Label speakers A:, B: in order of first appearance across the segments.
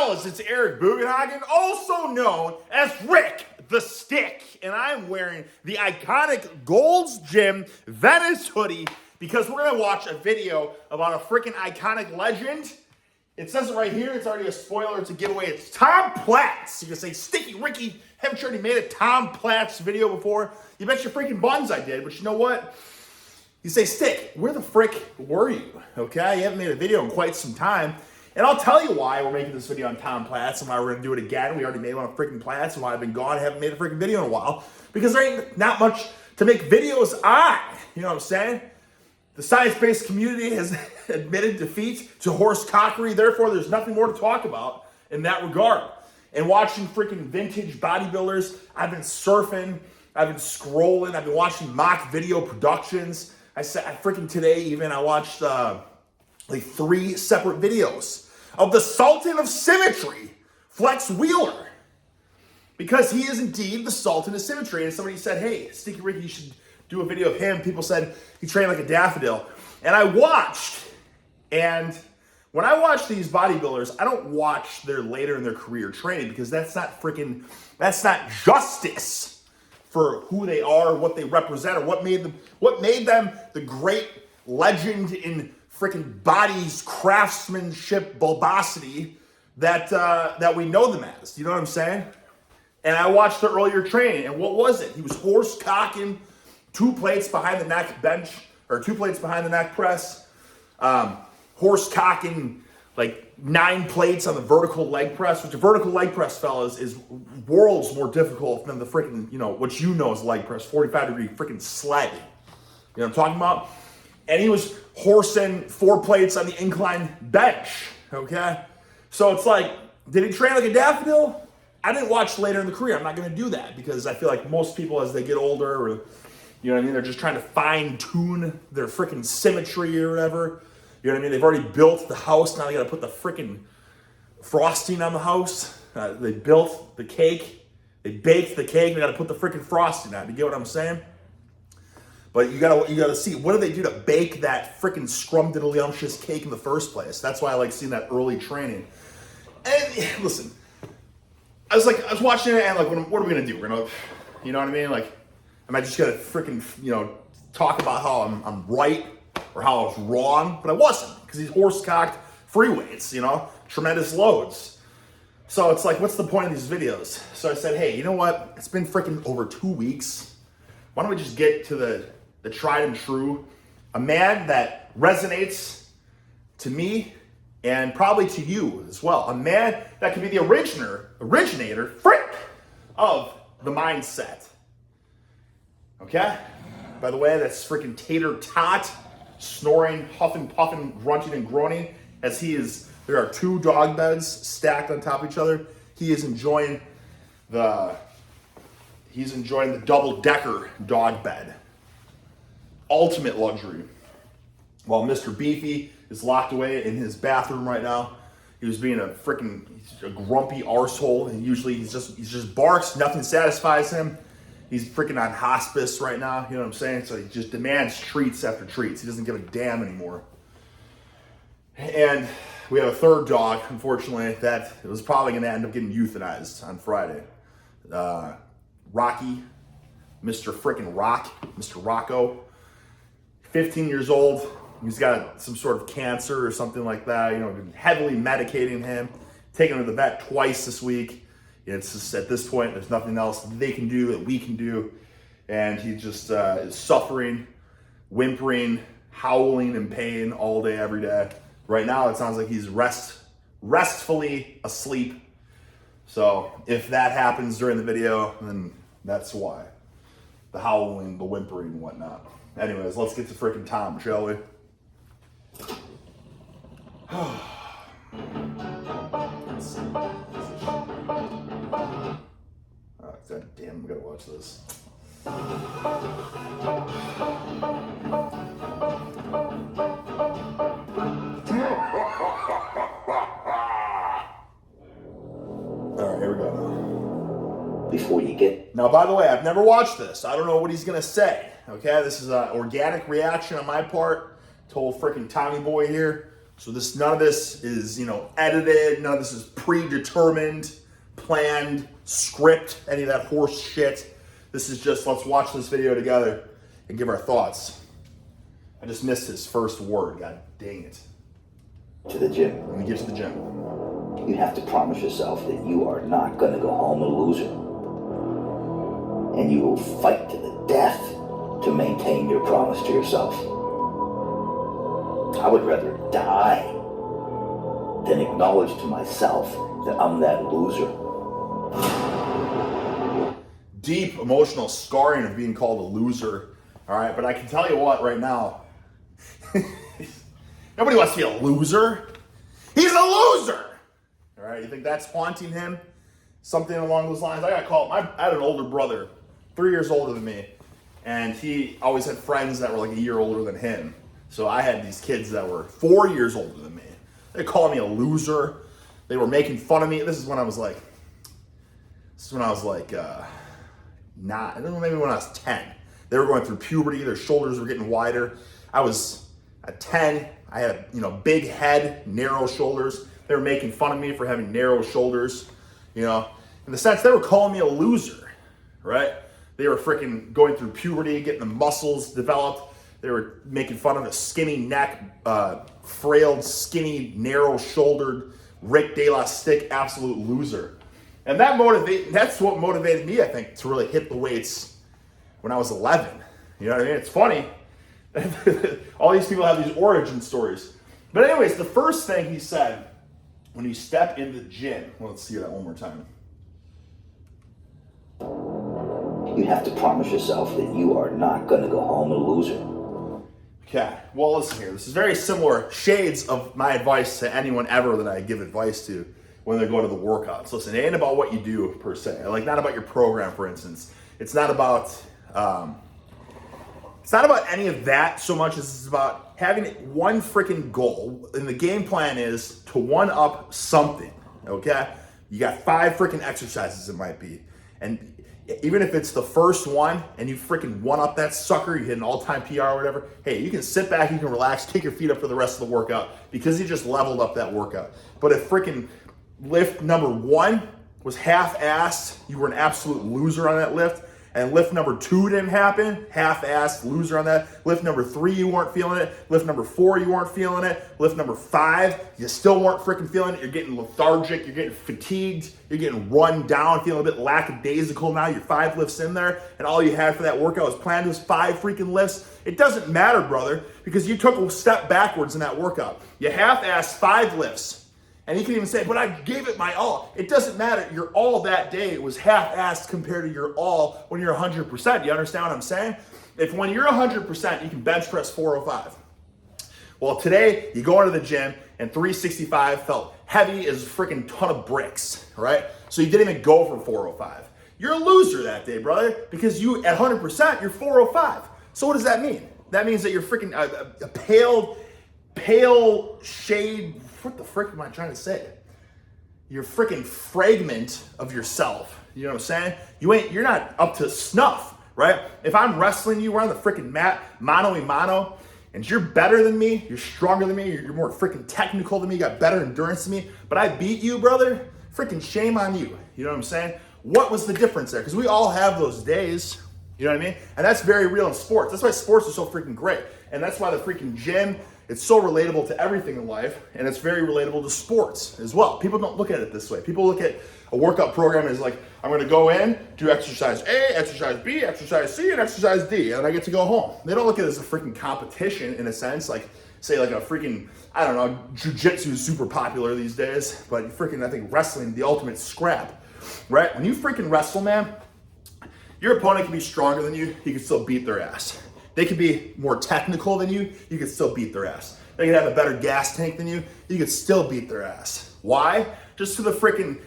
A: fellas, it's Eric Bugenhagen, also known as Rick the Stick, and I'm wearing the iconic Gold's Gym Venice hoodie because we're gonna watch a video about a freaking iconic legend. It says it right here, it's already a spoiler, it's a giveaway. It's Tom Platz. You can say, Sticky Ricky, haven't you already made a Tom Platz video before? You bet your freaking buns I did, but you know what? You say, Stick, where the frick were you? Okay, you haven't made a video in quite some time. And I'll tell you why we're making this video on Tom Platz and why we're gonna do it again. We already made one on freaking Platz and why I've been gone, haven't made a freaking video in a while. Because there ain't not much to make videos on. You know what I'm saying? The science-based community has admitted defeat to horse cockery. Therefore, there's nothing more to talk about in that regard. And watching freaking vintage bodybuilders, I've been surfing, I've been scrolling, I've been watching mock video productions. I freaking today even, I watched like 3 separate videos of the Sultan of Symmetry, Flex Wheeler. Because he is indeed the Sultan of Symmetry. And somebody said, hey, Sticky Ricky, you should do a video of him. People said he trained like a daffodil. And I watched, and when I watch these bodybuilders, I don't watch their later in their career training because that's not justice for who they are, what they represent, or what made them the great legend in freaking bodies, craftsmanship, bulbosity that we know them as. You know what I'm saying? And I watched the earlier training, and what was it? He was horse cocking 2 plates behind the neck bench, or 2 plates behind the neck press, horse cocking like 9 plates on the vertical leg press, which a vertical leg press, fellas, is worlds more difficult than the freaking, what you know as leg press, 45-degree freaking sled. You know what I'm talking about? And he was horsing 4 plates on the incline bench, okay? So it's like, did he train like a daffodil? I didn't watch later in the career. I'm not going to do that because I feel like most people as they get older, or, you know what I mean, they're just trying to fine-tune their freaking symmetry or whatever. You know what I mean? They've already built the house. Now they got to put the freaking frosting on the house. They built the cake. They baked the cake. They got to put the freaking frosting on. You get what I'm saying? But you gotta see, what do they do to bake that freaking scrumdiddlyumptious cake in the first place? That's why I like seeing that early training. And listen, I was watching it and like, what are we gonna do? We're gonna, you know what I mean? Like, am I just gonna freaking, talk about how I'm right or how I was wrong? But I wasn't, because he's horse-cocked free weights, tremendous loads. So it's like, what's the point of these videos? So I said, hey, you know what? It's been freaking over 2 weeks. Why don't we just get to the tried and true, a man that resonates to me and probably to you as well. A man that can be the originator, of the mindset. Okay? By the way, that's freaking Tater Tot, snoring, huffing, puffing, grunting, and groaning as there are 2 dog beds stacked on top of each other. He is enjoying the double-decker dog bed. Ultimate luxury. While Mr. Beefy is locked away in his bathroom right now. He was being a grumpy arsehole, and usually he just barks, nothing satisfies him. He's freaking on hospice right now, you know what I'm saying? So he just demands treats after treats. He doesn't give a damn anymore. And we have a 3rd dog, unfortunately, that was probably gonna end up getting euthanized on Friday. Rocky, Mr. freaking Rock, Mr. Rocco, 15 years old. He's got some sort of cancer or something like that. Been heavily medicating him, taking him to the vet twice this week. It's just at this point, there's nothing else they can do that we can do. And he just is suffering, whimpering, howling in pain all day, every day. Right now, it sounds like he's restfully asleep. So if that happens during the video, then that's why. The howling, the whimpering, and whatnot. Anyways, let's get to freaking Tom, shall we? Oh, God damn, we gotta watch this. Alright, here we go.
B: Before you get...
A: Now, by the way, I've never watched this. I don't know what he's gonna say. Okay, this is an organic reaction on my part. Told freaking Tommy Boy here. So none of this is, edited. None of this is predetermined, planned, script, any of that horse shit. This is just, let's watch this video together and give our thoughts. I just missed his first word. God dang it.
B: To the gym.
A: Let me get to the gym.
B: You have to promise yourself that you are not going to go home a loser. And you will fight to the death to maintain your promise to yourself. I would rather die than acknowledge to myself that I'm that loser.
A: Deep emotional scarring of being called a loser. All right, but I can tell you what right now. Nobody wants to be a loser. He's a loser. All right, you think that's haunting him? Something along those lines. I got called. I had an older brother, 3 years older than me, and he always had friends that were like a year older than him. So I had these kids that were 4 years older than me. They called me a loser. They were making fun of me. This is when I was like, not, maybe when I was 10. They were going through puberty. Their shoulders were getting wider. I was at 10. I had a big head, narrow shoulders. They were making fun of me for having narrow shoulders. In the sense they were calling me a loser, right? They were freaking going through puberty, getting the muscles developed. They were making fun of a skinny neck, frail, skinny, narrow-shouldered, Rick De La Stick, absolute loser. And that's what motivated me, I think, to really hit the weights when I was 11. You know what I mean? It's funny. All these people have these origin stories. But anyways, the first thing he said when you step in the gym, let's see that one more time.
B: You have to promise yourself that you are not going to go home a loser.
A: Okay, well, listen here. This is very similar shades of my advice to anyone ever that I give advice to when they go to the workouts. Listen, it ain't about what you do per se. Like, not about your program, for instance. It's not about any of that so much as it's about having one freaking goal, and the game plan is to one-up something, okay? You got 5 freaking exercises it might be, and even if it's the first one and you freaking one-up that sucker, you hit an all-time PR or whatever, hey, you can sit back, you can relax, kick your feet up for the rest of the workout because you just leveled up that workout. But if freaking lift number 1 was half-assed, you were an absolute loser on that lift, and lift number 2 didn't happen, half-assed, loser on that. Lift number 3, you weren't feeling it. Lift number 4, you weren't feeling it. Lift number 5, you still weren't freaking feeling it. You're getting lethargic, you're getting fatigued, you're getting run down, feeling a bit lackadaisical now. You're 5 lifts in there, and all you had for that workout was planned was 5 freaking lifts. It doesn't matter, brother, because you took a step backwards in that workout. You half-assed 5 lifts. And you can even say, but I gave it my all. It doesn't matter. Your all that day was half-assed compared to your all when you're 100%. You understand what I'm saying? If when you're 100%, you can bench press 405. Well, today, you go into the gym, and 365 felt heavy as a freaking ton of bricks, right? So you didn't even go for 405. You're a loser that day, brother, because you, at 100%, you're 405. So what does that mean? That means that you're freaking a pale shade. What the frick am I trying to say? You're freaking fragment of yourself. You know what I'm saying? You're not up to snuff, right? If I'm wrestling you, we're on the freaking mat, mano a mano, and you're better than me, you're stronger than me, you're more freaking technical than me, you got better endurance than me, but I beat you, brother, freaking shame on you. You know what I'm saying? What was the difference there? Because we all have those days, you know what I mean? And that's very real in sports. That's why sports are so freaking great. And that's why the freaking gym, it's so relatable to everything in life, and it's very relatable to sports as well. People don't look at it this way. People look at a workout program as like, I'm gonna go in, do exercise A, exercise B, exercise C, and exercise D, and I get to go home. They don't look at it as a freaking competition in a sense, like say like a freaking, I don't know, jiu-jitsu is super popular these days, but freaking, I think wrestling, the ultimate scrap, right? When you freaking wrestle, man, your opponent can be stronger than you, he can still beat their ass. They could be more technical than you could still beat their ass. They could have a better gas tank than you could still beat their ass. Why? Just to the freaking,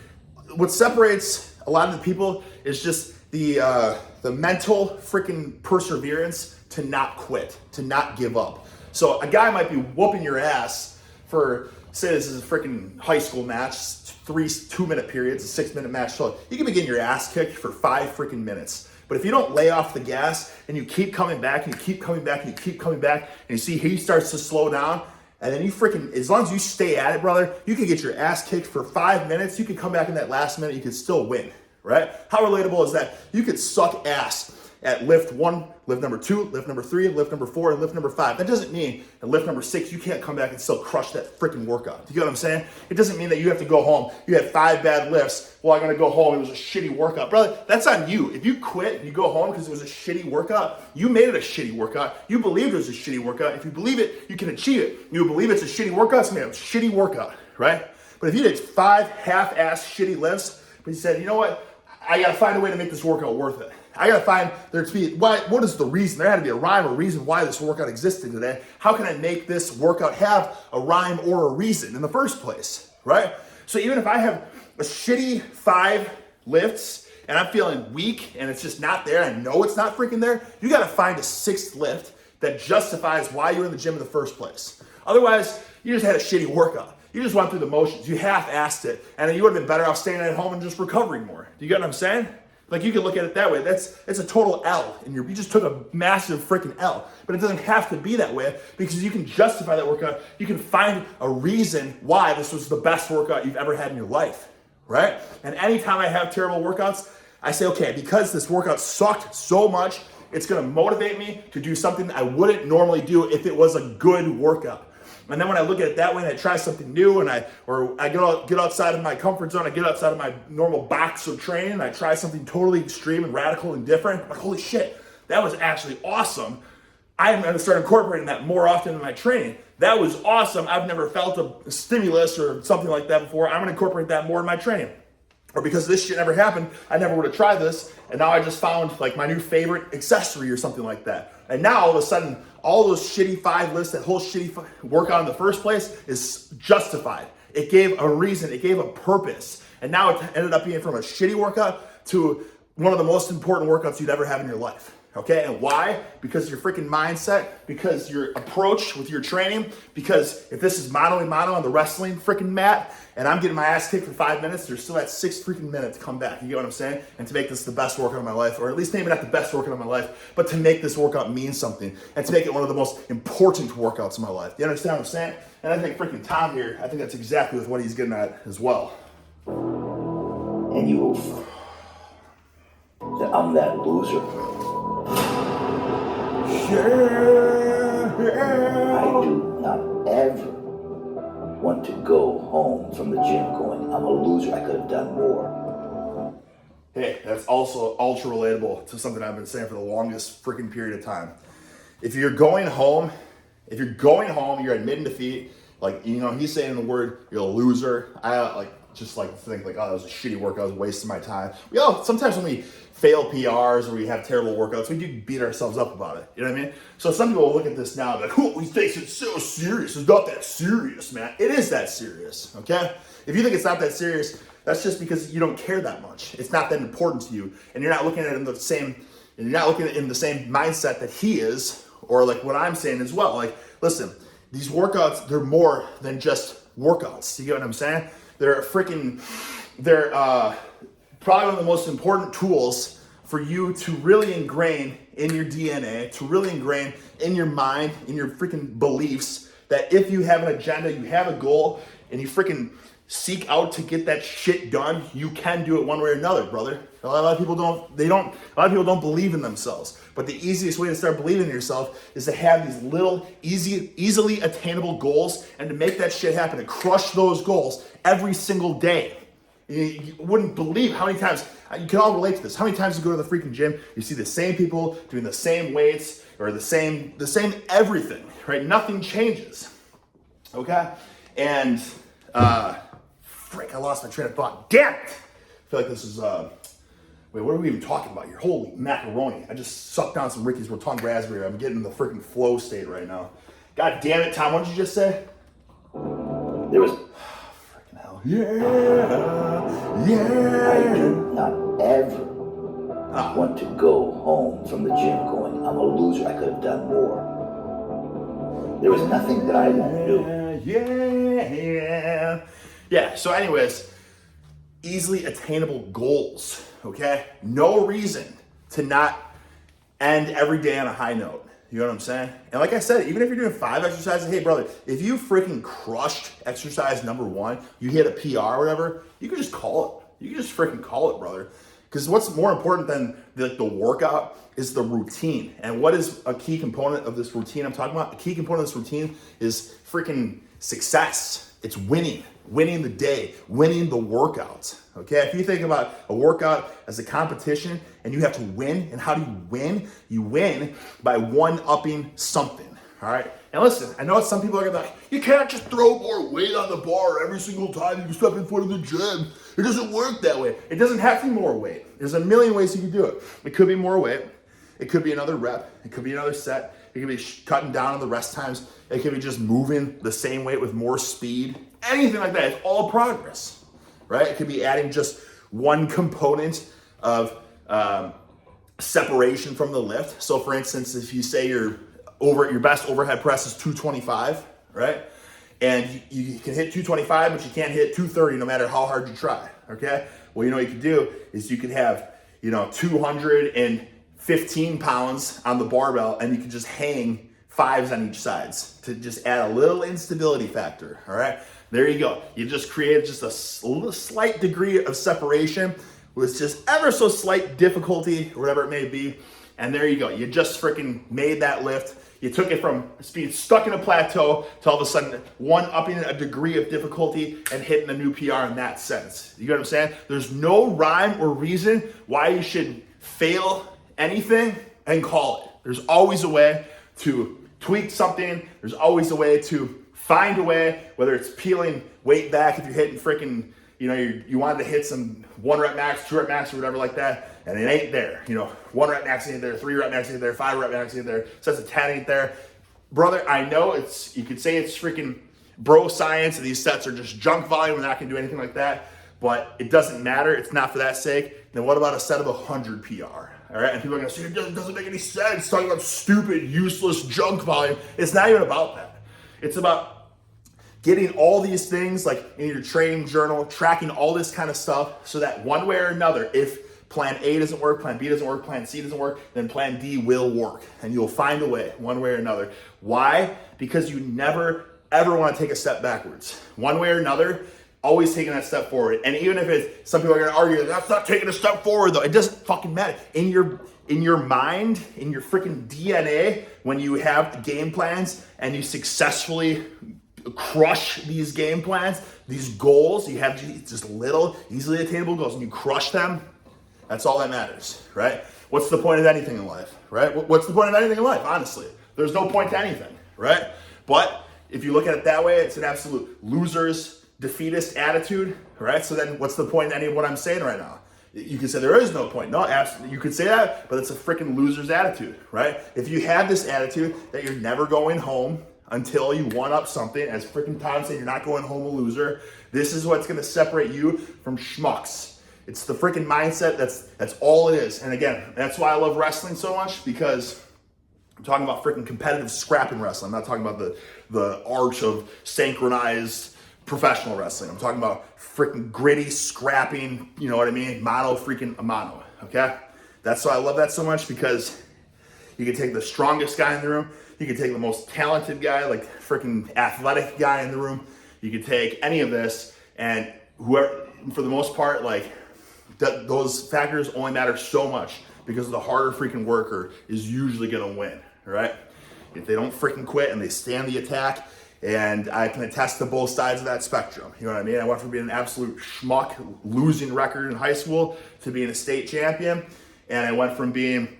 A: what separates a lot of the people is just the mental freaking perseverance to not quit, to not give up. So a guy might be whooping your ass for, say this is a freaking high school match, 3 2-minute periods, a 6-minute match. So you can be getting your ass kicked for 5 freaking minutes. But if you don't lay off the gas and you keep coming back and you keep coming back and you keep coming back and you see he starts to slow down, And then you freaking, as long as you stay at it, brother, you can get your ass kicked for 5 minutes. You can come back in that last minute. You can still win, right? How relatable is that? You could suck ass at lift 1, lift number 2, lift number 3, lift number 4, and lift number 5. That doesn't mean at lift number 6, you can't come back and still crush that freaking workout. Do you get what I'm saying? It doesn't mean that you have to go home. You had 5 bad lifts. Well, I'm going to go home. It was a shitty workout. Brother, that's on you. If you quit and you go home because it was a shitty workout, you made it a shitty workout. You believed it was a shitty workout. If you believe it, you can achieve it. You believe it's a shitty workout, it's going to be a shitty workout, right? But if you did 5 half-ass shitty lifts, but you said, you know what? I got to find a way to make this workout worth it. I got to find there to be, what is the reason? There had to be a rhyme or reason why this workout existed today. How can I make this workout have a rhyme or a reason in the first place, right? So even if I have a shitty 5 lifts and I'm feeling weak and it's just not there, I know it's not freaking there, you got to find a 6th lift that justifies why you're in the gym in the first place. Otherwise, you just had a shitty workout. You just went through the motions. You half-assed it. And then you would have been better off staying at home and just recovering more. Do you get what I'm saying? Like, you can look at it that way. It's a total L. And you just took a massive freaking L. But it doesn't have to be that way because you can justify that workout. You can find a reason why this was the best workout you've ever had in your life, right? And anytime I have terrible workouts, I say, okay, because this workout sucked so much, it's going to motivate me to do something I wouldn't normally do if it was a good workout. And then when I look at it that way and I try something new and I get outside of my comfort zone, I get outside of my normal box of training and I try something totally extreme and radical and different, I'm like, holy shit, that was actually awesome. I'm going to start incorporating that more often in my training. That was awesome. I've never felt a stimulus or something like that before. I'm going to incorporate that more in my training. Or because this shit never happened, I never would have tried this, and now I just found like my new favorite accessory or something like that. And now all of a sudden, all those shitty 5 lifts, that whole shitty workout in the first place is justified. It gave a reason, it gave a purpose. And now it ended up being from a shitty workout to one of the most important workouts you'd ever have in your life. Okay, and why? Because your freaking mindset, because your approach with your training, because if this is mano-a-mano on the wrestling freaking mat, and I'm getting my ass kicked for 5 minutes, there's still that 6 freaking minutes to come back. You get what I'm saying? And to make this the best workout of my life, or at least maybe not the best workout of my life, but to make this workout mean something, and to make it one of the most important workouts of my life. You understand what I'm saying? And I think freaking Tom here, I think that's exactly what he's getting at as well.
B: And you will I'm that loser. I do not ever want to go home from the gym going, I'm a loser, I could have done more.
A: Hey, that's also ultra relatable to something I've been saying for the longest freaking period of time. If you're going home, you're admitting defeat, like, you know, he's saying the word, you're a loser. I just think like, oh, that was a shitty workout, I was wasting my time. Sometimes when we fail PRs or we have terrible workouts, we do beat ourselves up about it. You know what I mean? So some people will look at this now and be like, oh, he takes it so serious. It's not that serious, man. It is that serious, okay? If you think it's not that serious, that's just because you don't care that much. It's not that important to you. And you're not looking at it in the same mindset that he is, or like what I'm saying as well. Like, listen, these workouts, they're more than just workouts. You get what I'm saying? They're probably one of the most important tools for you to really ingrain in your DNA, to really ingrain in your mind, in your freaking beliefs, that if you have an agenda, you have a goal, and you freaking seek out to get that shit done, you can do it one way or another, brother. A lot of people don't believe in themselves. But the easiest way to start believing in yourself is to have these little, easily attainable goals and to make that shit happen and crush those goals every single day. You wouldn't believe how many times, you can all relate to this, how many times you go to the freaking gym, you see the same people doing the same weights or the same everything, right? Nothing changes, okay? And, frick, I lost my train of thought. Damn it! I feel like this is, wait, what are we even talking about here? Holy macaroni. I just sucked down some Ricky's Rotund Raspberry. I'm getting in the freaking flow state right now. God damn it, Tom, what did you just say?
B: There was...
A: Freaking hell. Yeah.
B: I do not ever want to go home from the gym going, I'm a loser, I could have done more. There was nothing that I won't do.
A: Yeah, so anyways, easily attainable goals, okay? No reason to not end every day on a high note. You know what I'm saying? And like I said, even if you're doing 5 exercises, hey brother, if you freaking crushed exercise number 1, you hit a PR or whatever, you can just call it. You can just freaking call it, brother. Because what's more important than the workout is the routine. And what is a key component of this routine I'm talking about? A key component of this routine is freaking success. It's winning the day, winning the workouts. Okay, if you think about a workout as a competition and you have to win, and how do you win? You win by one-upping something. All right. And listen, I know some people are gonna be like, you can't just throw more weight on the bar every single time you step in front of the gym. It doesn't work that way. It doesn't have to be more weight. There's a million ways you can do it. It could be more weight. It could be another rep. It could be another set. It could be cutting down on the rest times. It could be just moving the same weight with more speed. Anything like that. It's all progress, right? It could be adding just one component of separation from the lift. So for instance, if you say your best overhead press is 225, right? And you can hit 225, but you can't hit 230 no matter how hard you try, okay? Well, you know what you could do is you could have, 215 pounds on the barbell, and you can just hang 5s on each sides to just add a little instability factor, all right? There you go. You just created just a slight degree of separation with just ever so slight difficulty, or whatever it may be, and there you go. You just freaking made that lift. You took it from being stuck in a plateau to all of a sudden one-upping a degree of difficulty and hitting a new PR in that sense. You get what I'm saying? There's no rhyme or reason why you should fail anything and call it. There's always a way to tweak something. There's always a way to find a way, whether it's peeling weight back if you're hitting freaking, you wanted to hit some 1 rep max, 2 rep max, or whatever like that, and it ain't there. 1 rep max ain't there, 3 rep max ain't there, 5 rep max ain't there, sets of 10 ain't there. Brother, I know you could say it's freaking bro science and these sets are just junk volume and not gonna do anything like that, but it doesn't matter. It's not for that sake. Then what about a set of 100 PR? All right, and people are gonna say, it doesn't make any sense talking about stupid, useless junk volume. It's not even about that. It's about getting all these things like in your training journal, tracking all this kind of stuff so that one way or another, if plan A doesn't work, plan B doesn't work, plan C doesn't work, then plan D will work. And you'll find a way, one way or another. Why? Because you never, ever want to take a step backwards. One way or another, always taking that step forward. And even if some people are gonna argue, that's not taking a step forward though, it doesn't fucking matter. In your mind, in your freaking DNA, when you have game plans and you successfully crush these game plans, these goals, you have just little, easily attainable goals, and you crush them, that's all that matters, right? What's the point of anything in life, right? What's the point of anything in life, honestly? There's no point to anything, right? But if you look at it that way, it's an absolute loser's, defeatist attitude, right? So then what's the point in any of what I'm saying right now? You could say there is no point. No, absolutely, you could say that, but it's a freaking loser's attitude, right? If you have this attitude that you're never going home until you one up something, as freaking Tom said, you're not going home a loser. This is what's gonna separate you from schmucks. It's the freaking mindset, that's all it is. And again, that's why I love wrestling so much, because I'm talking about freaking competitive scrapping wrestling. I'm not talking about the arch of synchronized professional wrestling. I'm talking about freaking gritty scrapping, you know what I mean? Mono freaking a mono, okay? That's why I love that so much, because you can take the strongest guy in the room, you can take the most talented guy, like freaking athletic guy in the room. You can take any of this, and whoever, for the most part, like those factors only matter so much, because the harder freaking worker is usually gonna win, right? If they don't freaking quit and they stand the attack, and I can attest to both sides of that spectrum. You know what I mean? I went from being an absolute schmuck, losing record in high school, to being a state champion, and I went from being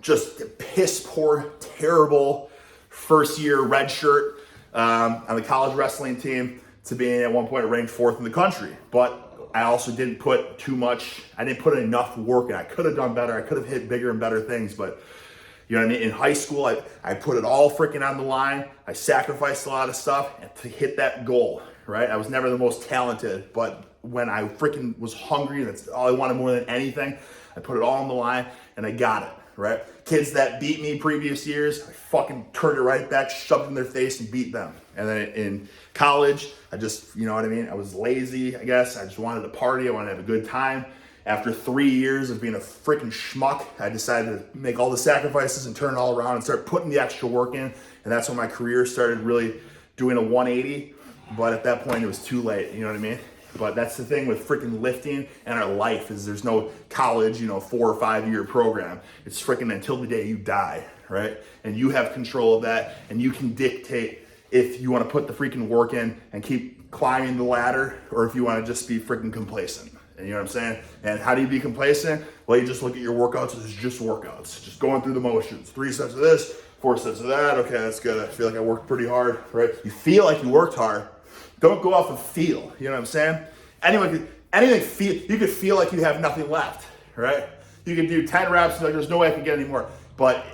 A: just piss poor, terrible first year red shirt on the college wrestling team to being at one point ranked 4th in the country. But I also didn't put I didn't put enough work in. I could have done better. I could have hit bigger and better things, but you know what I mean? In high school, I put it all freaking on the line. I sacrificed a lot of stuff to hit that goal, right? I was never the most talented, but when I freaking was hungry, that's all I wanted more than anything, I put it all on the line and I got it, right? Kids that beat me previous years, I fucking turned it right back, shoved it in their face and beat them. And then in college, I just, you know what I mean? I was lazy, I guess. I just wanted to party. I wanted to have a good time. After 3 years of being a freaking schmuck, I decided to make all the sacrifices and turn it all around and start putting the extra work in. And that's when my career started really doing a 180. But at that point, it was too late. You know what I mean? But that's the thing with freaking lifting and our life is there's no college, 4 or 5 year program. It's freaking until the day you die, right? And you have control of that, and you can dictate if you want to put the freaking work in and keep climbing the ladder, or if you want to just be freaking complacent. And you know what I'm saying? And how do you be complacent? Well, you just look at your workouts as just workouts, just going through the motions. 3 sets of this, 4 sets of that. Okay, that's good. I feel like I worked pretty hard, right? You feel like you worked hard. Don't go off of feel. You know what I'm saying? You could feel like you have nothing left, right? You could do 10 reps and like there's no way I can get any more. But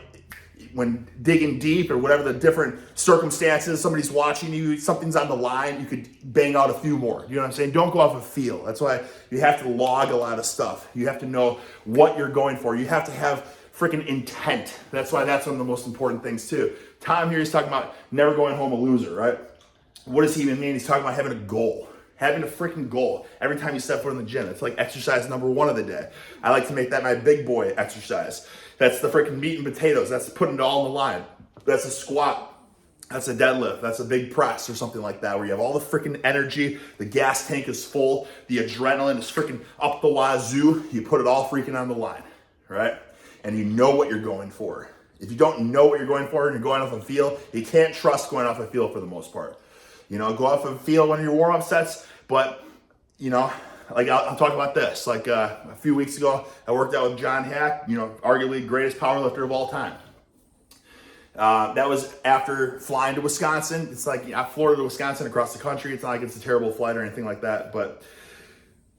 A: when digging deep or whatever the different circumstances, somebody's watching you, something's on the line, you could bang out a few more. You know what I'm saying? Don't go off of feel. That's why you have to log a lot of stuff. You have to know what you're going for. You have to have freaking intent. That's why that's one of the most important things too. Tom here is talking about never going home a loser, right? What does he even mean? He's talking about having a goal. Having a freaking goal every time you step foot in the gym. It's like exercise number 1 of the day. I like to make that my big boy exercise. That's the freaking meat and potatoes. That's putting it all on the line. That's a squat. That's a deadlift. That's a big press or something like that where you have all the freaking energy. The gas tank is full. The adrenaline is freaking up the wazoo. You put it all freaking on the line, right? And you know what you're going for. If you don't know what you're going for and you're going off a feel, you can't trust going off a feel for the most part. Go off of feel when your warm-up sets, but, like I'll talk about this. Like a few weeks ago, I worked out with John Hack, arguably greatest powerlifter of all time. That was after flying to Wisconsin. It's like Florida to Wisconsin across the country. It's not like it's a terrible flight or anything like that, but,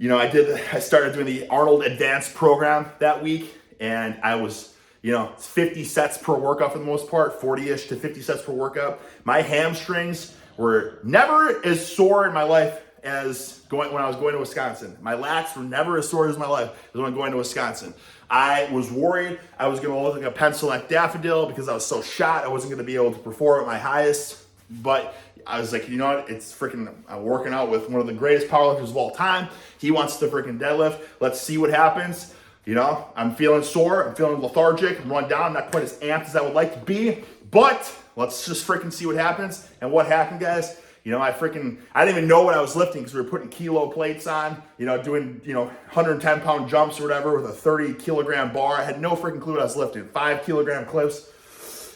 A: I started doing the Arnold Advanced program that week, and I was, 50 sets per workout for the most part, 40-ish to 50 sets per workout. My hamstrings were never as sore in my life as when I was going to Wisconsin. My lats were never as sore as my life as when I'm going to Wisconsin. I was worried I was going to look like a pencil neck daffodil because I was so shot I wasn't going to be able to perform at my highest. But I was like, it's freaking, I'm working out with one of the greatest powerlifters of all time. He wants to freaking deadlift. Let's see what happens. I'm feeling sore. I'm feeling lethargic. I'm run down. I'm not quite as amped as I would like to be. But let's just freaking see what happens. And what happened, guys? I didn't even know what I was lifting because we were putting kilo plates on, doing, 110 pound jumps or whatever with a 30 kilogram bar. I had no freaking clue what I was lifting. 5 kilogram clips.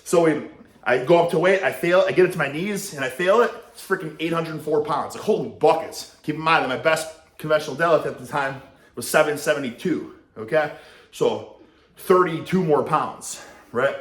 A: So I go up to weight, I fail, I get it to my knees and I fail it. It's freaking 804 pounds. Like, holy buckets. Keep in mind that my best conventional deadlift at the time was 772. Okay. So 32 more pounds, right?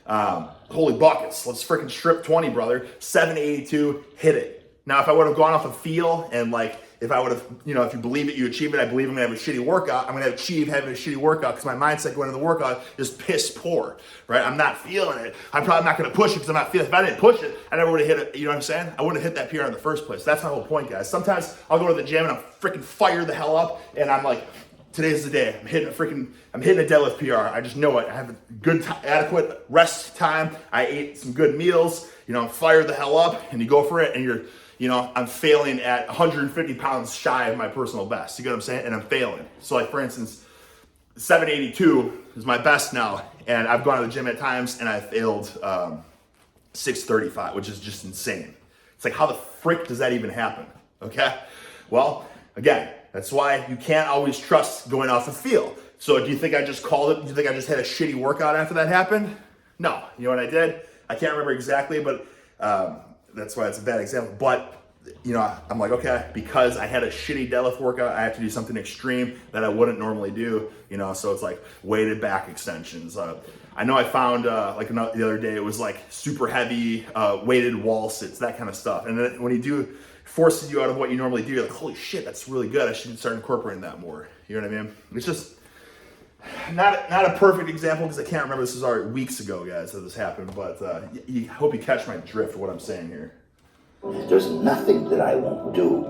A: Holy buckets. Let's freaking strip 20, brother. 782, hit it. Now, if I would have gone off a feel and if I would have, if you believe it, you achieve it. I believe I'm going to have a shitty workout. I'm going to achieve having a shitty workout because my mindset going into the workout is piss poor, right? I'm not feeling it. I'm probably not going to push it because I'm not feeling it. If I didn't push it, I never would have hit it. You know what I'm saying? I wouldn't have hit that PR in the first place. That's my whole point, guys. Sometimes I'll go to the gym and I'm freaking fired the hell up and I'm like, today's the day. I'm hitting a deadlift PR. I just know it. I have a good, adequate rest time. I ate some good meals. I'm fired the hell up, and you go for it, and you're, I'm failing at 150 pounds shy of my personal best. You get what I'm saying? And I'm failing. So, like for instance, 782 is my best now, and I've gone to the gym at times, and I failed 635, which is just insane. It's like, how the frick does that even happen? Okay, well, again. That's why you can't always trust going off the feel. So do you think I just called it? Do you think I just had a shitty workout after that happened? No. You know what I did? I can't remember exactly, but that's why it's a bad example. But, I'm like, okay, because I had a shitty deadlift workout, I have to do something extreme that I wouldn't normally do, so it's like weighted back extensions. I know I found the other day, it was like super heavy weighted wall sits, that kind of stuff. And then when you forces you out of what you normally do, you're like, holy shit, that's really good. I should start incorporating that more. You know what I mean? It's just not a perfect example because I can't remember. This was already weeks ago, guys, that this happened. But I hope you catch my drift of what I'm saying here.
B: There's nothing that I won't do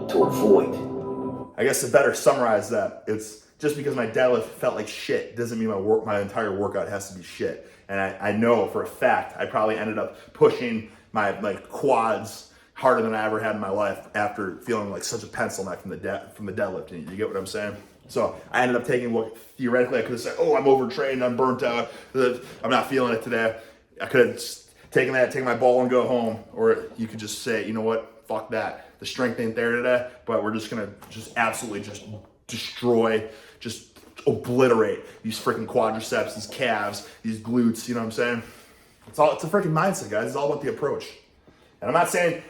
B: to avoid.
A: I guess to better summarize that, it's just because my deadlift felt like shit doesn't mean my entire workout has to be shit. And I know for a fact I probably ended up pushing my quads harder than I ever had in my life after feeling like such a pencil neck from the deadlifting. You get what I'm saying? So I ended up taking what theoretically I could have said, oh, I'm overtrained, I'm burnt out, I'm not feeling it today. I could have taken my ball and go home. Or you could just say, you know what, fuck that. The strength ain't there today, but we're just gonna just absolutely just destroy, just obliterate these freaking quadriceps, these calves, these glutes, you know what I'm saying? It's a freaking mindset, guys. It's all about the approach. And I'm not saying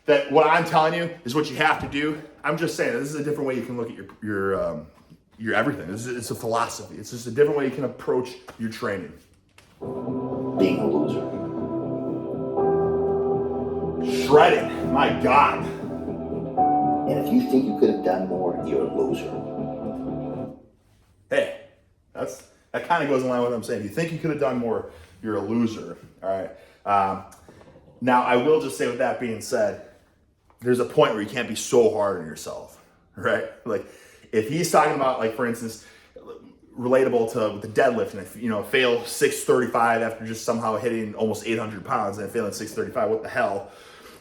A: that what I'm telling you is what you have to do. I'm just saying this is a different way you can look at your everything. It's a philosophy. It's just a different way you can approach your training.
B: Being a loser.
A: Shredding, my God.
B: And if you think you could have done more, you're a loser.
A: Hey, that kind of goes in line with what I'm saying. If you think you could have done more, you're a loser. All right. Now, I will just say, with that being said, there's a point where you can't be so hard on yourself, right? Like, if he's talking about, like, for instance, relatable to the deadlift, and if, you know, fail 635 after just somehow hitting almost 800 pounds and failing 635, what the hell?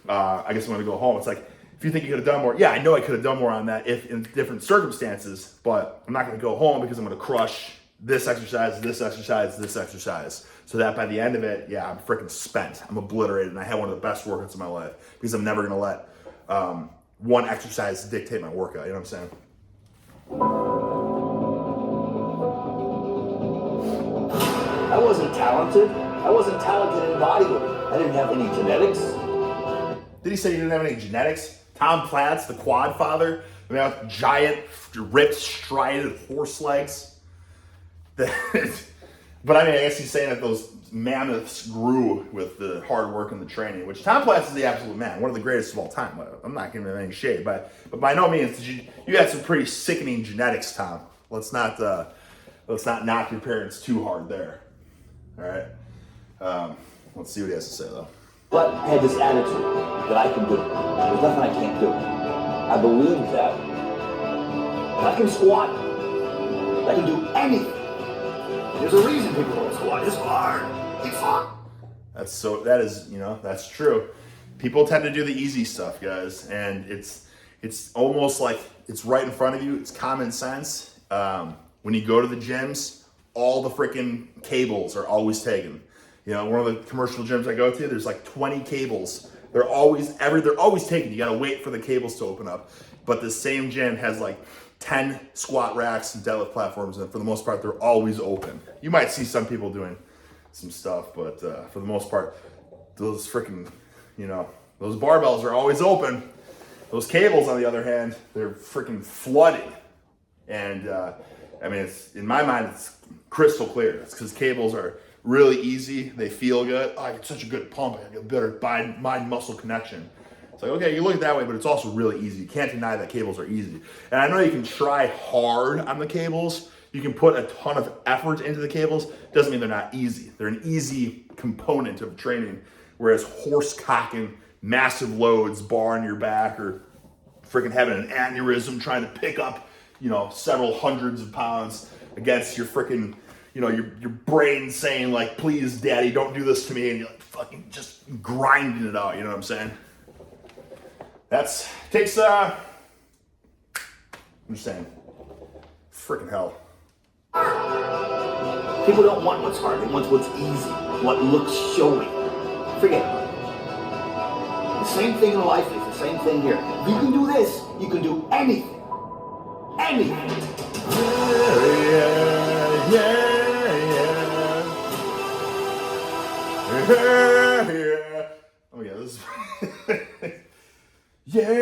A: I guess I'm going to go home. It's like, if you think you could have done more, yeah, I know I could have done more on that if in different circumstances, but I'm not going to go home because I'm going to crush this exercise, this exercise, this exercise. So that by the end of it, yeah, I'm freaking spent. I'm obliterated, and I had one of the best workouts of my life because I'm never going to let one exercise dictate my workout. You know what I'm saying?
B: I wasn't talented. I wasn't talented in bodybuilding. I didn't have any genetics.
A: Did he say he didn't have any genetics? Tom Platz, the quad father, I mean, giant, ripped, strided horse legs. But I mean, I guess he's saying that those mammoths grew with the hard work and the training, which Tom Platz is the absolute man, one of the greatest of all time. I'm not giving him any shade, but by no means, you had some pretty sickening genetics, Tom. Let's not knock your parents too hard there. All right. Let's see what he has to say, though.
B: But I had this attitude that I can do. There's nothing I can't do. I believe that I can squat. I can do anything. There's a reason people don't squat. It's hard. It's hard. That's true. People tend to do the easy stuff, guys, and it's almost like it's right in front of you. It's common sense. When you go to the gyms, all the freaking cables are always taken. You know, one of the commercial gyms I go to, there's like 20 cables. They're always taken. You gotta wait for the cables to open up. But the same gym has like 10 squat racks and deadlift platforms, and for the most part, they're always open. You might see some people doing some stuff, but for the most part, those freaking, those barbells are always open. Those cables, on the other hand, they're freaking flooded. And in my mind, it's crystal clear. It's because cables are really easy. They feel good. Oh, I get such a good pump. I get a better mind-muscle connection. It's like, okay, you look at it that way, but it's also really easy. You can't deny that cables are easy. And I know you can try hard on the cables. You can put a ton of effort into the cables. Doesn't mean they're not easy. They're an easy component of training. Whereas horse cocking, massive loads, bar on your back, or freaking having an aneurysm trying to pick up, several hundreds of pounds against your freaking, your brain saying like, please, daddy, don't do this to me. And you're like fucking just grinding it out. You know what I'm saying? Takes I'm just saying, freaking hell. People don't want what's hard. They want what's easy, what looks showy. Forget it. The same thing in life is the same thing here. If you can do this, you can do anything. Anything.
A: Yeah. Oh yeah, this is yeah.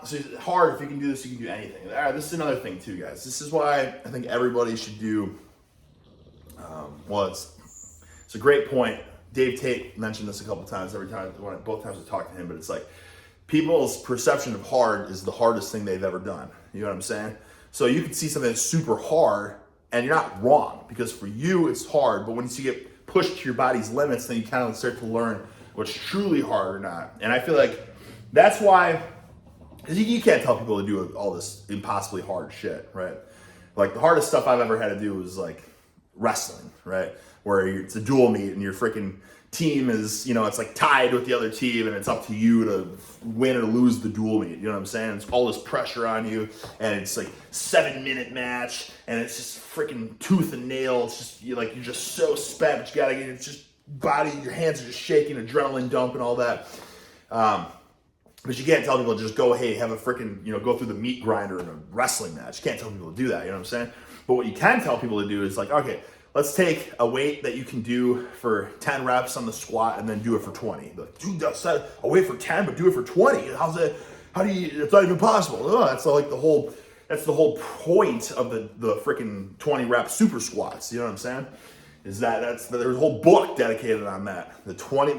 A: So it's hard. If you can do this, you can do anything. All right, this is another thing too, guys. This is why I think everybody should do. It's a great point. Dave Tate mentioned this a couple times. Both times I talked to him, but it's like people's perception of hard is the hardest thing they've ever done. You know what I'm saying? So you can see something that's super hard, and you're not wrong, because for you it's hard. But once you get pushed to your body's limits, then you kind of start to learn what's truly hard or not. And I feel like that's why you can't tell people to do all this impossibly hard shit, right? Like the hardest stuff I've ever had to do was like
B: wrestling, right? Where it's a dual meet and your freaking team is, it's like tied with the other team and it's up to you to win or lose the dual meet. You know what I'm saying? It's all this pressure on you and it's like 7-minute match and it's just freaking tooth and nail. It's just you're just so spent, but you gotta get, it's just body, your hands are just shaking, adrenaline dump and all that. But you can't tell people to just go, hey, have a freaking, go through the meat grinder in a wrestling match. You can't tell people to do that, you know what I'm saying? But what you can tell people to do is like, okay, let's take a weight that you can do for 10 reps on the squat and then do it for 20. Like, dude, that's a weight for 10, but do it for 20. How's that? How do you, it's not even possible. Oh, that's like the whole point of the freaking 20 rep super squats. You know what I'm saying? Is there's a whole book dedicated on that. The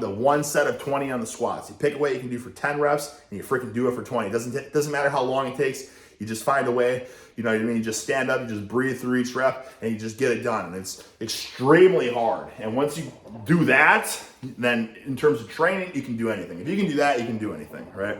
B: one set of 20 on the squats. You pick a weight you can do for 10 reps and you freaking do it for 20. It doesn't matter how long it takes. You just find a way, you know what I mean? You just stand up, you just breathe through each rep and you just get it done. And it's extremely hard. And once you do that, then in terms of training, you can do anything. If you can do that, you can do anything, right?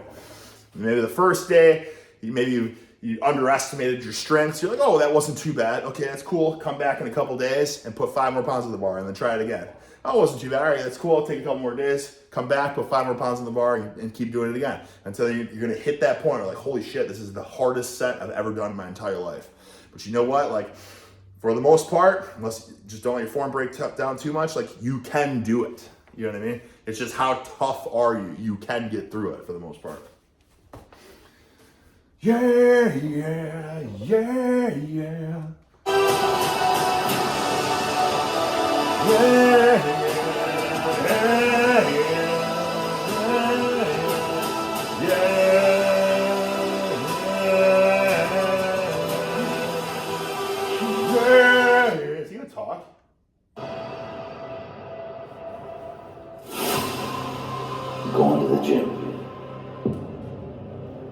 B: Maybe the first day, you underestimated your strengths. You're like, oh, that wasn't too bad. Okay, that's cool. Come back in a couple days and put 5 more pounds on the bar and then try it again. Oh, it wasn't too bad. All right, that's cool. I'll take a couple more days. Come back, put 5 more pounds on the bar and keep doing it again until you're going to hit that point where like, holy shit, this is the hardest set I've ever done in my entire life. But you know what? Like, for the most part, unless you just don't let your form break down too much, like you can do it. You know what I mean? It's just how tough are you? You can get through it for the most part. Yeah, yeah, yeah, yeah. Yeah, yeah, yeah, yeah, yeah. Is he gonna talk?
C: Going to the gym.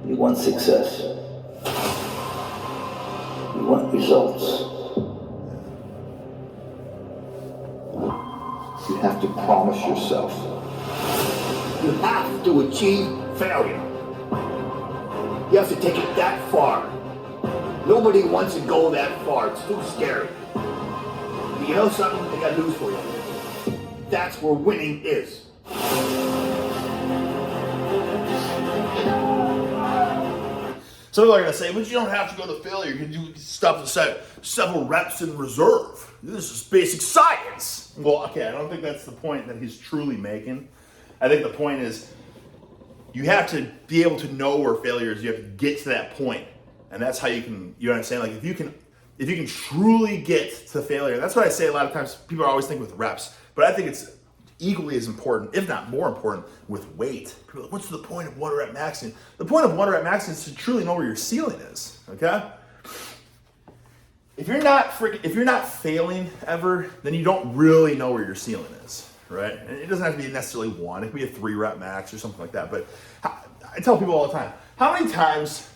C: You want success. You want results. You have to promise yourself. You have to achieve failure. You have to take it that far. Nobody wants to go that far. It's too scary. But you know something? I got news for you. That's where winning is.
B: Some people are going to say, but you don't have to go to failure. You can do stuff to set several reps in reserve. This is basic science. Well, okay, I don't think that's the point that he's truly making. I think the point is you have to be able to know where failure is. You have to get to that point. And that's how you can, you know what I'm saying? Like if you can truly get to failure, that's what I say a lot of times. People always think with reps, but I think it's equally as important, if not more important, with weight. People are like, what's the point of 1 rep maxing? The point of 1 rep maxing is to truly know where your ceiling is, okay? If you're not failing ever, then you don't really know where your ceiling is, right? And it doesn't have to be necessarily 1. It could be a 3 rep max or something like that. But I tell people all the time, how many times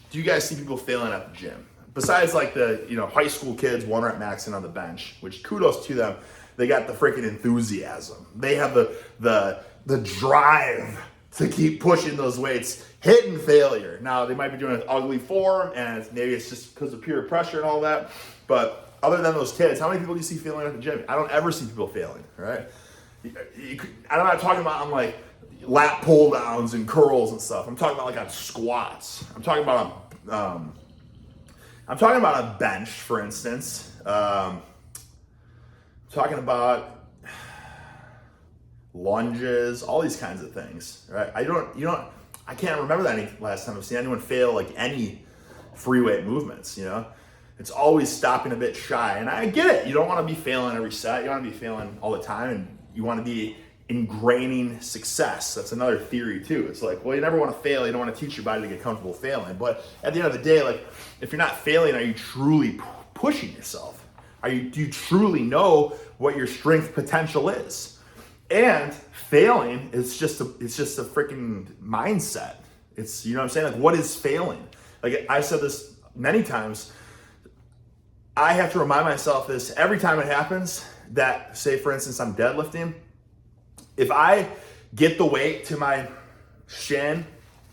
B: do you guys see people failing at the gym? Besides like the high school kids 1 rep maxing on the bench, which kudos to them. They got the freaking enthusiasm. They have the drive to keep pushing those weights, hitting failure. Now, they might be doing an ugly form, and maybe it's just because of peer pressure and all that. But other than those kids, how many people do you see failing at the gym? I don't ever see people failing, right? I'm not talking about on like lat pull downs and curls and stuff. I'm talking about like on squats. I'm talking about a bench, for instance. Talking about lunges, all these kinds of things, right? I can't remember that any last time I've seen anyone fail like any free weight movements, It's always stopping a bit shy. And I get it. You don't want to be failing every set. You want to be failing all the time. And you want to be ingraining success. That's another theory too. It's like, well, you never want to fail. You don't want to teach your body to get comfortable failing. But at the end of the day, like if you're not failing, are you truly pushing yourself? Do you truly know what your strength potential is? And failing is just a freaking mindset. It's, you know what I'm saying? Like, what is failing? Like, I've said this many times. I have to remind myself this every time it happens that, say, for instance, I'm deadlifting. If I get the weight to my shin,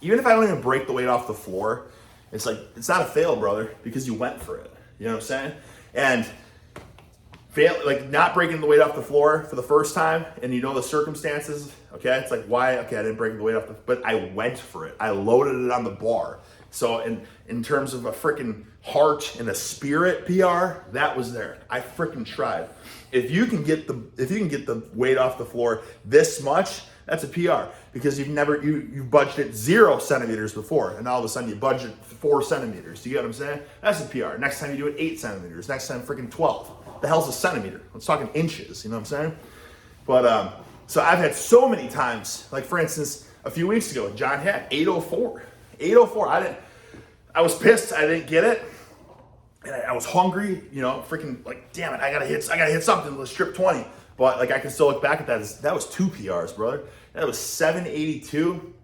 B: even if I don't even break the weight off the floor, it's like, it's not a fail, brother, because you went for it. You know what I'm saying? And not breaking the weight off the floor for the first time, and you know the circumstances, okay? It's like, why? Okay, I didn't break the weight off but I went for it. I loaded it on the bar. So in terms of a freaking heart and a spirit PR, that was there. I freaking tried. If you can get the weight off the floor this much, that's a PR, because you've budgeted 0 centimeters before, and all of a sudden you budget 4 centimeters. Do you get what I'm saying? That's a PR. Next time you do it 8 centimeters. Next time freaking 12. The hell's a centimeter? Let's talking inches. You know what I'm saying? But so I've had so many times, like for instance, a few weeks ago, John had 804. 804. I was pissed. I didn't get it. And I was hungry, you know, freaking like, damn it, I gotta hit something. Let's strip 20. But like, I can still look back at that. That was 2 PRs, brother. That was 782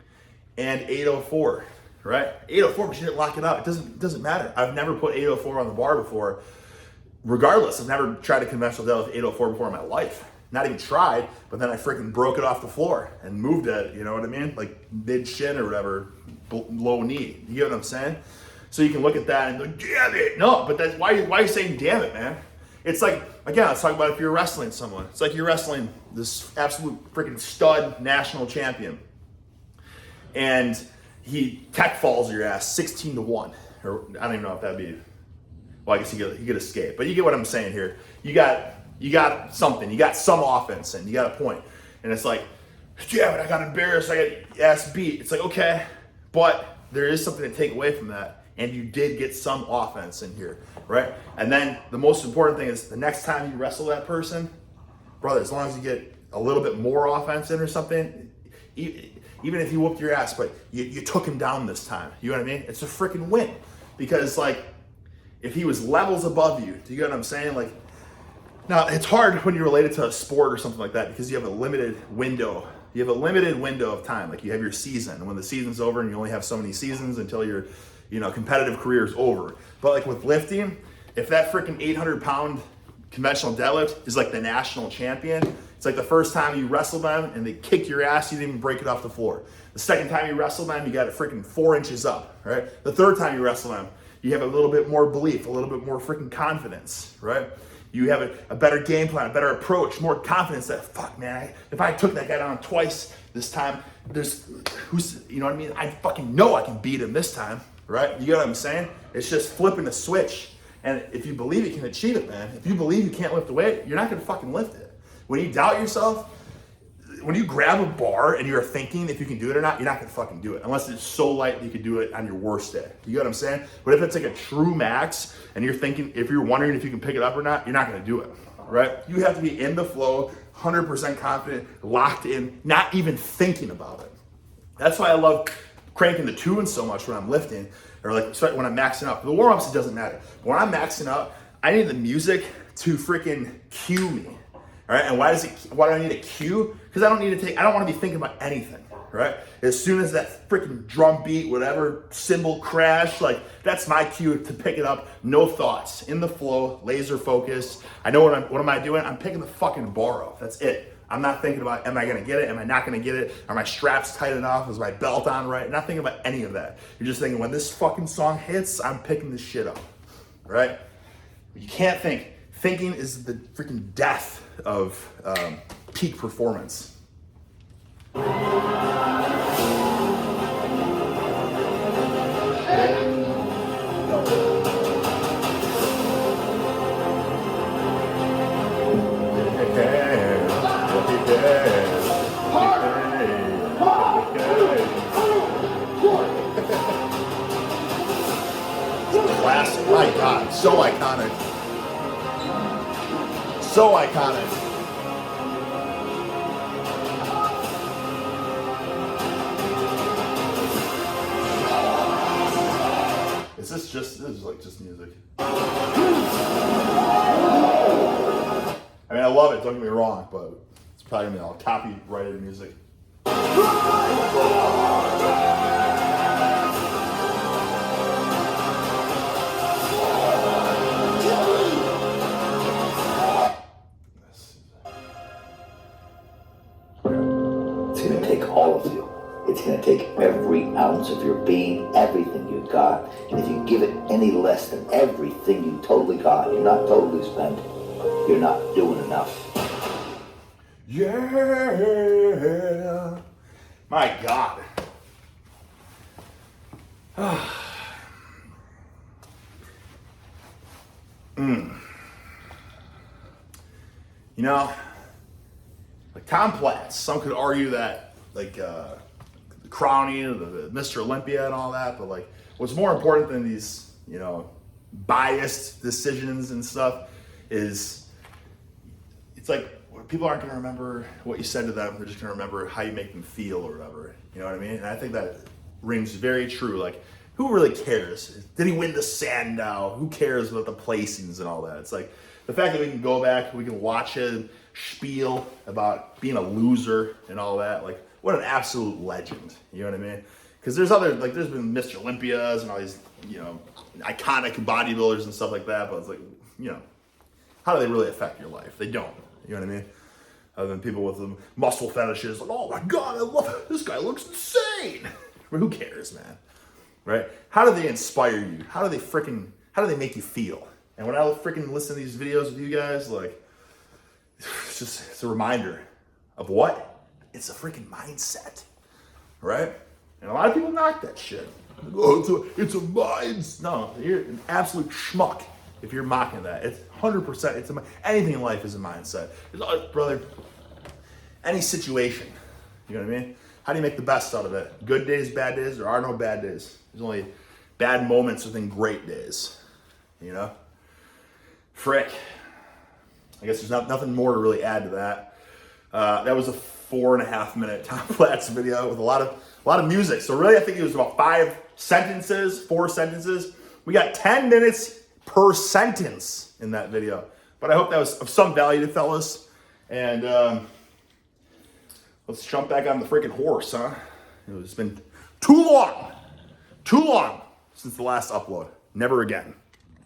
B: and 804, right? 804, but you didn't lock it up. It doesn't matter. I've never put 804 on the bar before. Regardless, I've never tried a conventional deadlift 804 before in my life. Not even tried, but then I freaking broke it off the floor and moved it, you know what I mean? Like mid shin or whatever, low knee. You get what I'm saying? So you can look at that and go, damn it. No, but that's why are you saying damn it, man? It's like, again, let's talk about if you're wrestling someone. It's like you're wrestling this absolute freaking stud national champion. And he tech falls your ass 16-1. Or I don't even know if that'd be, well, I guess he could escape. But you get what I'm saying here. You got something. You got some offense and you got a point. And it's like, damn it, I got embarrassed. I got ass beat. It's like, okay, but there is something to take away from that. And you did get some offense in here, right? And then the most important thing is the next time you wrestle that person, brother, as long as you get a little bit more offense in or something, even if you whooped your ass, but you took him down this time. You know what I mean? It's a freaking win. Because like, if he was levels above you, do you get what I'm saying? Like, now it's hard when you relate it to a sport or something like that because you have a limited window. You have a limited window of time. Like you have your season. And when the season's over and you only have so many seasons until your competitive career is over. But like with lifting, if that freaking 800-pound conventional deadlift is like the national champion, it's like the first time you wrestle them and they kick your ass, you didn't even break it off the floor. The second time you wrestle them, you got it freaking 4 inches up, right? The third time you wrestle them, you have a little bit more belief, a little bit more freaking confidence, right? You have a better game plan, a better approach, more confidence that, fuck man, if I took that guy down twice this time, you know what I mean? I fucking know I can beat him this time, right? You get what I'm saying? It's just flipping a switch. And if you believe you can achieve it, man, if you believe you can't lift the weight, you're not gonna fucking lift it. When you doubt yourself, when you grab a bar and you're thinking if you can do it or not, you're not gonna fucking do it. Unless it's so light that you could do it on your worst day. You get what I'm saying? But if it's like a true max and you're thinking, if you're wondering if you can pick it up or not, you're not gonna do it, right? You have to be in the flow, 100% confident, locked in, not even thinking about it. That's why I love cranking the tunes so much when I'm lifting, or like when I'm maxing up. The warm-ups, it doesn't matter. When I'm maxing up, I need the music to freaking cue me. All right, and why do I need a cue? Because I don't want to be thinking about anything, right? As soon as that freaking drum beat, whatever, cymbal crash, like that's my cue to pick it up. No thoughts, in the flow, laser focus. I know what am I doing? I'm picking the fucking bar up. That's it. I'm not thinking about, am I gonna get it? Am I not gonna get it? Are my straps tight enough? Is my belt on right? Not thinking about any of that. You're just thinking, when this fucking song hits, I'm picking this shit up, right? You can't think. Thinking is the freaking death of peak performance. Classic, my God, so iconic. So iconic. This is like just music. I mean, I love it, don't get me wrong, but it's probably gonna be all copyrighted music.
C: It's gonna take all of you. It's gonna take every ounce of your being, everything you've got. And if you give it any less than everything you totally got, you're not totally spent. you're not doing enough.
B: Yeah. My God. You know, like Tom Platz, some could argue that, like, the crowning, the Mr. Olympia and all that, but, like, what's more important than these, you know, biased decisions and stuff is, it's like, people aren't going to remember what you said to them, they're just going to remember how you make them feel or whatever, you know what I mean? And I think that rings very true. Like, who really cares? Did he win the Sandow? Who cares about the placings and all that? It's like, the fact that we can go back, we can watch him spiel about being a loser and all that, like, what an absolute legend, you know what I mean? Because there's other, like, there's been Mr. Olympias and all these, you know, iconic bodybuilders and stuff like that, but it's like, you know, how do they really affect your life? They don't, you know what I mean? Other than people with the muscle fetishes, like, oh my God, I love it. This guy looks insane. But who cares, man? Right? How do they inspire you? How do they make you feel? And when I freaking listen to these videos with you guys, like, it's a reminder of what? It's a freaking mindset, right? And a lot of people knock that shit. Oh, it's a mind. No, you're an absolute schmuck if you're mocking that. It's 100%. Anything in life is a mindset. Brother, any situation, you know what I mean? How do you make the best out of it? Good days, bad days? There are no bad days. There's only bad moments within great days, you know? Frick. I guess there's nothing more to really add to that. That was a 4.5 minute Tom Platz video with a lot of music. So really, I think it was about 4 sentences. We got 10 minutes per sentence in that video. But I hope that was of some value to fellas. And let's jump back on the freaking horse, huh? It's been too long since the last upload. Never again.